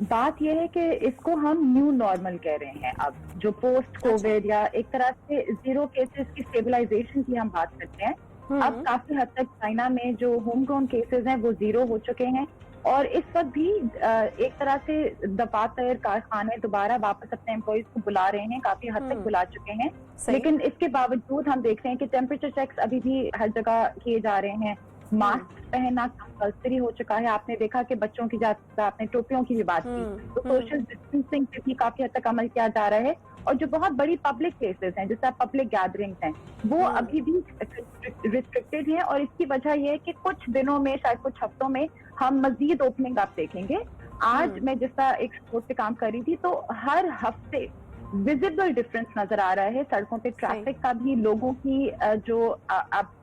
बात यह है कि इसको हम न्यू नॉर्मल कह रहे हैं। अब जो पोस्ट कोविड या एक तरह से 0 केसेस की स्टेबलाइजेशन की हम बात करते हैं, अब काफी हद तक चाइना में जो होम ग्रोन केसेस हैं वो 0 हो चुके हैं और इस वक्त भी एक तरह से दफातर, कारखाने दोबारा वापस अपने एम्प्लॉइज को बुला रहे हैं, काफी हद तक बुला चुके हैं। लेकिन इसके बावजूद हम देख रहे हैं कि टेम्परेचर चेक्स अभी भी हर जगह किए जा रहे हैं। मास्क पहनना कंपल्सरी हो चुका है। आपने देखा कि बच्चों की आपने टोपियों की भी बात की, तो सोशल डिस्टेंसिंग पे भी काफी हद तक अमल किया जा रहा है और जो बहुत बड़ी पब्लिक प्लेसेस हैं जैसे पब्लिक गैदरिंग्स हैं वो अभी भी रिस्ट्रिक्टेड हैं और इसकी वजह यह है कि कुछ दिनों में, शायद कुछ हफ्तों में हम मजीद ओपनिंग आप देखेंगे। आज मैं जिस तरह एक स्पोर्ट पे काम कर रही थी तो हर हफ्ते विजिबल डिफरेंस नजर आ रहा है सड़कों पे, ट्रैफिक का भी, लोगों की जो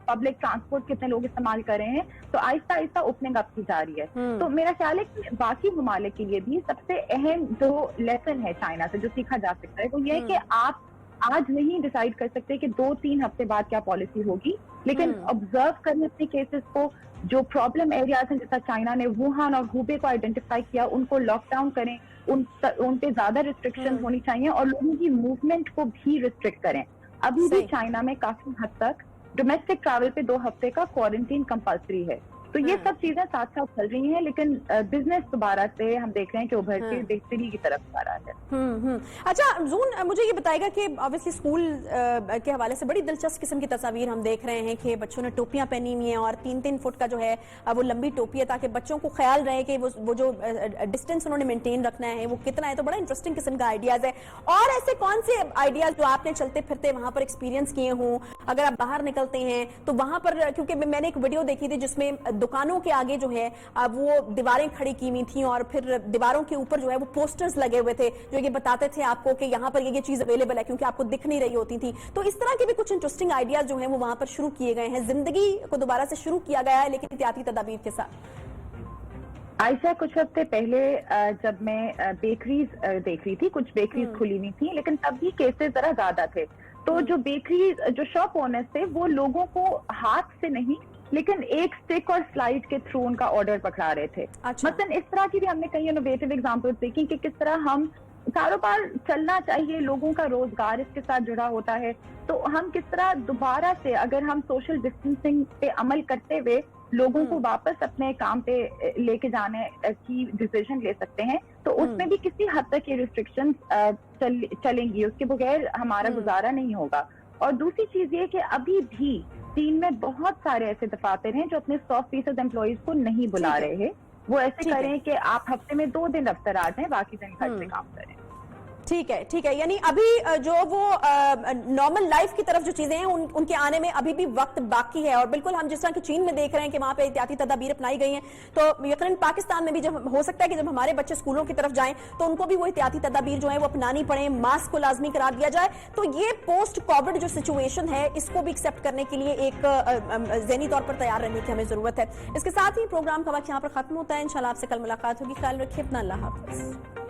पब्लिक ट्रांसपोर्ट कितने लोग इस्तेमाल कर रहे हैं, तो आहिस्ता आहिस्ता ओपनिंग अप की जा रही है। तो मेरा ख्याल है कि बाकी ममालिक के लिए भी सबसे अहम जो लेसन है चाइना से जो सीखा जा सकता है वो ये है कि आप आज नहीं डिसाइड कर सकते कि 2-3 हफ्ते बाद क्या पॉलिसी होगी, लेकिन ऑब्जर्व करें अपने केसेस को। जो प्रॉब्लम एरियाज हैं जैसा चाइना ने वुहान और हुबे को आइडेंटिफाई किया, उनको लॉकडाउन करें, उन पे ज्यादा रिस्ट्रिक्शन होनी चाहिए और लोगों की मूवमेंट को भी रिस्ट्रिक्ट करें। अभी भी चाइना में काफी हद तक डोमेस्टिक ट्रैवल पे 2 हफ्ते का क्वारंटीन कंपल्सरी है। तो ये सब चीजें साथ साथ चल रही हैं, लेकिन बिजनेस दोबारा से हम देख रहे हैं कि उभरती बेहतरी की तरफ जा रहा है। अच्छा जून, मुझे ये बताएगा कि ऑब्वियसली स्कूल के हवाले से बड़ी दिलचस्प किस्म की तस्वीर हम देख रहे हैं कि बच्चों ने टोपियां पहनी हुई हैं और 3-3 फुट का जो है वो लंबी टोपी है ताकि बच्चों को ख्याल रहे कि वो जो डिस्टेंस उन्होंने मेंटेन रखना है वो कितना है। तो बड़ा इंटरेस्टिंग किस्म का आइडियाज है। और ऐसे कौन से आइडियाज जो आपने चलते फिरते वहां पर एक्सपीरियंस किए हों, अगर आप बाहर निकलते हैं तो वहां पर, क्योंकि मैंने एक वीडियो देखी थी जिसमें दुकानों के आगे जो है वो दीवारें खड़ी की हुई थी और फिर दीवारों के ऊपर जो है वो पोस्टर्स लगे हुए थे जो ये बताते थे आपको कि यहाँ पर ये चीज अवेलेबल है, क्योंकि आपको दिख नहीं रही होती थी। तो इस तरह के भी कुछ इंटरेस्टिंग आइडियाज जो हैं वो वहां पर शुरू किए गए हैं। जिंदगी को दोबारा से शुरू किया गया है लेकिन एहतियाती तदाबीर के साथ। आयशा, कुछ हफ्ते पहले जब मैं बेकरीज देख रही थी, कुछ बेकरीज खुली हुई थी लेकिन तब भी केसेस जरा ज्यादा थे। तो जो बेकरी जो शॉप ओनर्स थे वो लोगों को हाथ से नहीं लेकिन एक स्टिक और स्लाइड के थ्रू उनका ऑर्डर पकड़ा रहे थे। अच्छा। मतलब इस तरह की भी हमने कई इनोवेटिव एग्जांपल्स देखी कि किस तरह हम कारोबार चलना चाहिए, लोगों का रोजगार इसके साथ जुड़ा होता है, तो हम किस तरह दोबारा से अगर हम सोशल डिस्टेंसिंग पे अमल करते हुए लोगों को वापस अपने काम पे लेके जाने की डिसीजन ले सकते हैं, तो उसमें भी किसी हद तक ये रिस्ट्रिक्शंस चलेंगी, उसके बगैर हमारा गुजारा नहीं होगा। और दूसरी चीज ये कि अभी भी चीन में बहुत सारे ऐसे दफातर हैं जो अपने 100% एम्प्लॉइज को नहीं बुला रहे हैं। वो ऐसे करें कि आप हफ्ते में 2 दिन दफ्तर आ जाएं, बाकी दिन घर से काम करें। ठीक है, यानी अभी जो वो नॉर्मल लाइफ की तरफ जो चीजें हैं उनके आने में अभी भी वक्त बाकी है। और बिल्कुल हम जिस तरह की चीन में देख रहे हैं कि वहां पे एहतियाती तदाबीर अपनाई गई हैं, तो यकीनन पाकिस्तान में भी जब हो सकता है कि जब हमारे बच्चे स्कूलों की तरफ जाएं तो उनको भी वो एहतियाती तदाबीर जो है वो अपनानी पड़े, मास्क को लाजमी करार दिया जाए। तो ये पोस्ट कोविड जो सिचुएशन है इसको भी एक्सेप्ट करने के लिए एक ज़हनी तौर पर तैयार रहने की हमें जरूरत है। इसके साथ ही प्रोग्राम का वक्त यहाँ पर खत्म होता है। इंशाल्लाह आपसे कल मुलाकात होगी। ख्याल रखिए अपना, अल्लाह हाफिज।